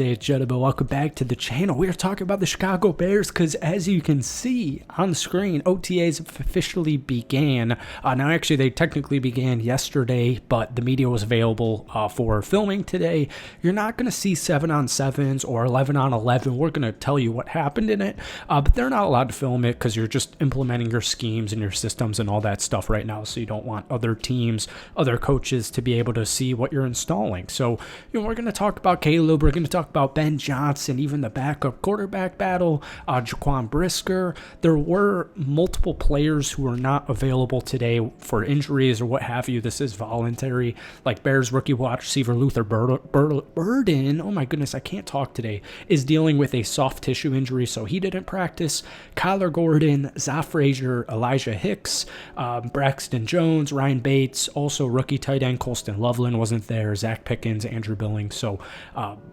Hey, gentlemen, welcome back to the channel. We are talking about the Chicago Bears because, as you can see on the screen, OTAs officially began. Now, actually, they technically began yesterday, but the media was available for filming today. You're not going to see 7-on-7s or 11-on-11. We're going to tell you what happened in it, but they're not allowed to film it because you're just implementing your schemes and your systems and all that stuff right now. So you don't want other teams, other coaches to be able to see what you're installing. So, we're going to talk about Caleb. We're going to talk about Ben Johnson, even the backup quarterback battle, Jaquan Brisker. There were multiple players who were not available today for injuries or what have you. This is voluntary, like Bears rookie wide receiver Luther Burden. Oh my goodness, I can't talk today. Is dealing with a soft tissue injury, so he didn't practice. Kyler Gordon, Zah Frazier, Elijah Hicks, Braxton Jones, Ryan Bates, also rookie tight end Colston Loveland wasn't there. Zach Pickens, Andrew Billings. So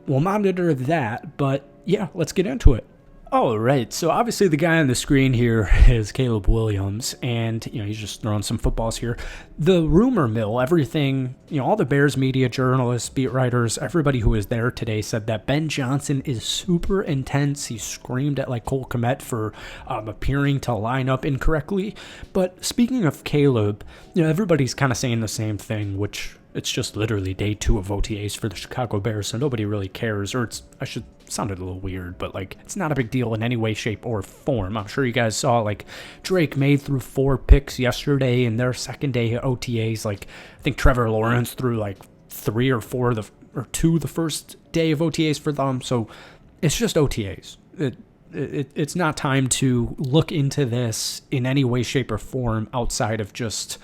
we'll monitor that, but yeah, let's get into it. All right, so obviously the guy on the screen here is Caleb Williams, and he's just throwing some footballs here. The rumor mill, everything, all the Bears media, journalists, beat writers, everybody who was there today said that Ben Johnson is super intense. He screamed at like Cole Kmet for appearing to line up incorrectly. But speaking of Caleb, everybody's kind of saying the same thing, which it's just literally day 2 of OTAs for the Chicago Bears, so nobody really cares. Or sounded a little weird, but it's not a big deal in any way, shape, or form. I'm sure you guys saw Drake made through 4 picks yesterday in their second day of OTAs. I think Trevor Lawrence threw 3 or 4 or 2 the first day of OTAs for them. So it's just OTAs. It's not time to look into this in any way, shape, or form outside of just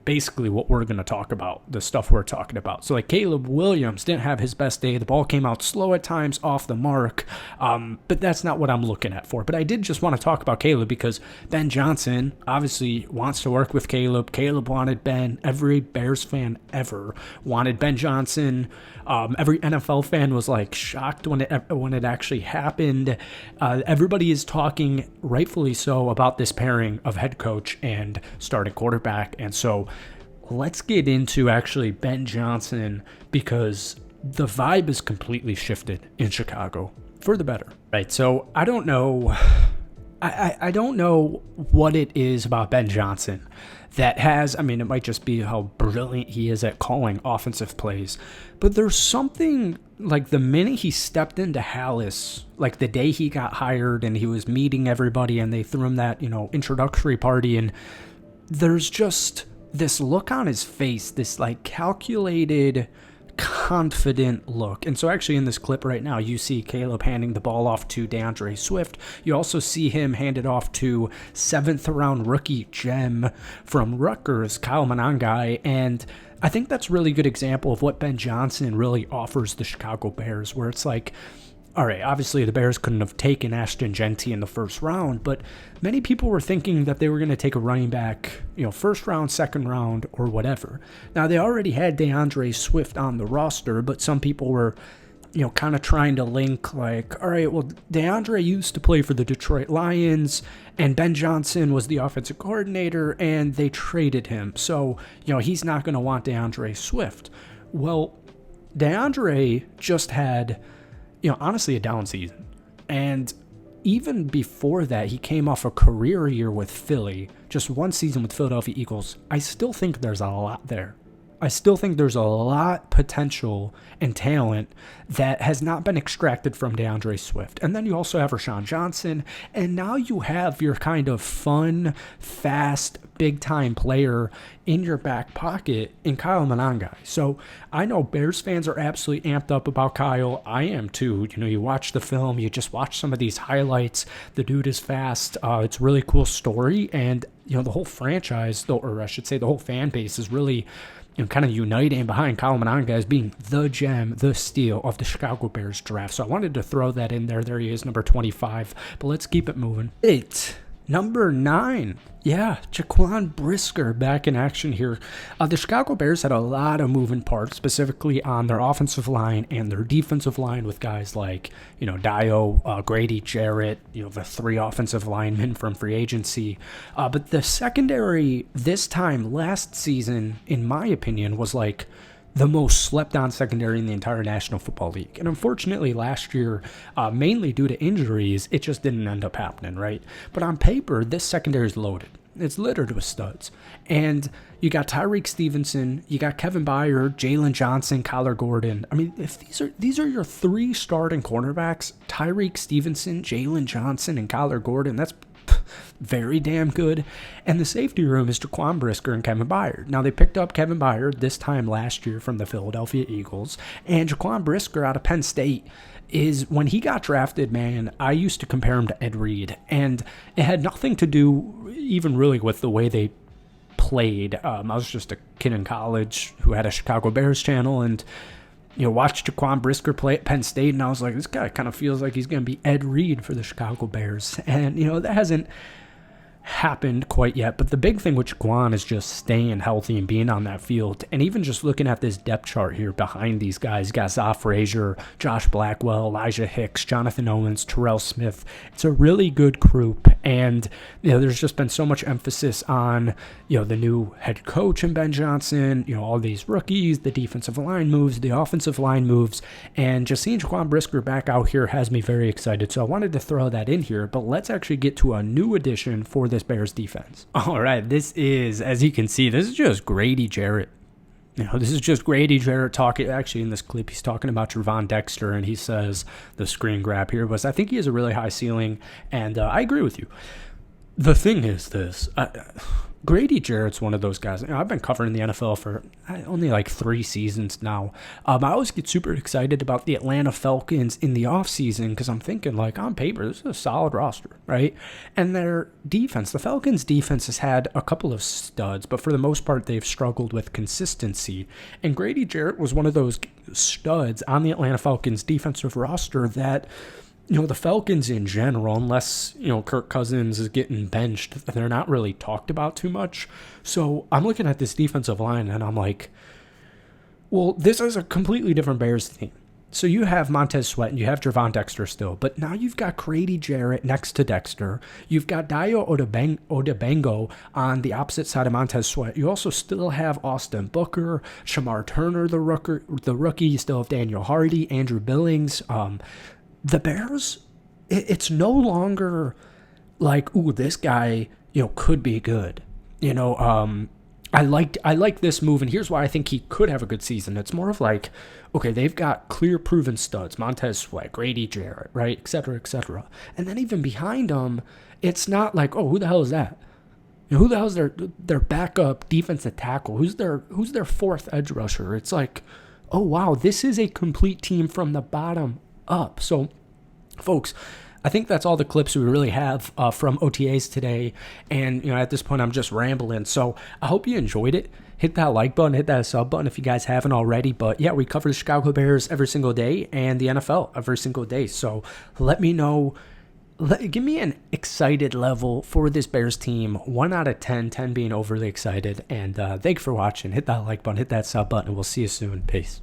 basically what we're going to talk about, the stuff we're talking about. So Caleb Williams didn't have his best day. The ball came out slow at times, off the mark, but that's not what I'm looking at for. But I did just want to talk about Caleb because Ben Johnson obviously wants to work with Caleb. Caleb wanted Ben. Every Bears fan ever wanted Ben Johnson. Every NFL fan was shocked when it actually happened. Everybody is talking, rightfully so, about this pairing of head coach and starting quarterback. And so let's get into actually Ben Johnson because the vibe is completely shifted in Chicago for the better. Right. So I don't know. I don't know what it is about Ben Johnson that has, it might just be how brilliant he is at calling offensive plays, but there's something the minute he stepped into Hallis, the day he got hired and he was meeting everybody and they threw him that, introductory party, and there's just this look on his face, this calculated, confident look. And so actually in this clip right now, you see Caleb handing the ball off to DeAndre Swift. You also see him hand it off to 7th round rookie gem from Rutgers, Kyle Monangai. And I think that's a really good example of what Ben Johnson really offers the Chicago Bears, where it's all right, obviously the Bears couldn't have taken Ashton Genty in the first round, but many people were thinking that they were going to take a running back, first round, second round, or whatever. Now, they already had DeAndre Swift on the roster, but some people were, kind of trying to link all right, well, DeAndre used to play for the Detroit Lions, and Ben Johnson was the offensive coordinator, and they traded him. So, he's not going to want DeAndre Swift. Well, DeAndre just had honestly a down season. And even before that, he came off a career year with Philly, just 1 season with Philadelphia Eagles. I still think there's a lot there. I still think there's a lot potential and talent that has not been extracted from DeAndre Swift. And then you also have Rashawn Johnson, and now you have your kind of fun, fast, big-time player in your back pocket in Kyle Monangai. So I know Bears fans are absolutely amped up about Kyle. I am too. You watch the film, you just watch some of these highlights. The dude is fast. It's a really cool story, and the whole franchise, or I should say the whole fan base is really kind of uniting behind Kyle Monangai as being the gem, the steal of the Chicago Bears draft. So I wanted to throw that in there. There he is, number 25. But let's keep it moving. Number 9. Yeah, Jaquan Brisker back in action here. The Chicago Bears had a lot of moving parts, specifically on their offensive line and their defensive line with guys like, Dio, Grady Jarrett, the 3 offensive linemen from free agency. But the secondary this time last season, in my opinion, was the most slept-on secondary in the entire National Football League. And unfortunately, last year, mainly due to injuries, it just didn't end up happening, right? But on paper, this secondary is loaded. It's littered with studs. And you got Tyreek Stevenson, you got Kevin Byard, Jalen Johnson, Kyler Gordon. I mean, if these are your 3 starting cornerbacks, Tyreek Stevenson, Jalen Johnson, and Kyler Gordon, that's very damn good. And the safety room is Jaquan Brisker and Kevin Byard. Now, they picked up Kevin Byard this time last year from the Philadelphia Eagles. And Jaquan Brisker out of Penn State is, when he got drafted, man, I used to compare him to Ed Reed. And it had nothing to do even really with the way they played. I was just a kid in college who had a Chicago Bears channel and watched Jaquan Brisker play at Penn State, and I was like, this guy kind of feels like he's going to be Ed Reed for the Chicago Bears. And, that hasn't happened quite yet, but the big thing with Jaquan is just staying healthy and being on that field. And even just looking at this depth chart here behind these guys, you got Zoff Frazier, Josh Blackwell, Elijah Hicks, Jonathan Owens, Terrell Smith. It's a really good group, and there's just been so much emphasis on the new head coach and Ben Johnson, all these rookies, the defensive line moves, the offensive line moves, and just seeing Jaquan Brisker back out here has me very excited. So I wanted to throw that in here, but let's actually get to a new addition for this Bears defense. All right, this is, as you can see, this is just Grady Jarrett. This is just Grady Jarrett talking. Actually, in this clip, he's talking about Trevon Dexter, and he says, the screen grab here was, I think he has a really high ceiling, and I agree with you. The thing is this. Grady Jarrett's one of those guys. I've been covering the NFL for only like 3 seasons now. I always get super excited about the Atlanta Falcons in the offseason because I'm thinking, like, on paper, this is a solid roster, right? And their defense, the Falcons' defense has had a couple of studs, but for the most part, they've struggled with consistency. And Grady Jarrett was one of those studs on the Atlanta Falcons' defensive roster that, the Falcons in general, unless, Kirk Cousins is getting benched, they're not really talked about too much. So I'm looking at this defensive line and I'm like, well, this is a completely different Bears team. So you have Montez Sweat and you have Trevon Dexter still, but now you've got Grady Jarrett next to Dexter. You've got Dayo Odebango on the opposite side of Montez Sweat. You also still have Austin Booker, Shamar Turner, the rookie. You still have Daniel Hardy, Andrew Billings. The Bears, it's no longer like, ooh, this guy, could be good. I like this move, and here's why I think he could have a good season. It's more of like, okay, they've got clear proven studs, Montez Sweat, Grady Jarrett, right, et cetera, et cetera. And then even behind them, it's not like, oh, who the hell is that? Who the hell is their backup defensive tackle? Who's their 4th edge rusher? It's like, oh, wow, this is a complete team from the bottom up. So, folks, I think that's all the clips we really have from OTAs today. And, at this point, I'm just rambling. So I hope you enjoyed it. Hit that like button, hit that sub button if you guys haven't already. But, yeah, we cover the Chicago Bears every single day and the NFL every single day. So let me know. Give me an excited level for this Bears team. 1 out of 10, 10 being overly excited. And thank you for watching. Hit that like button, hit that sub button, and we'll see you soon. Peace.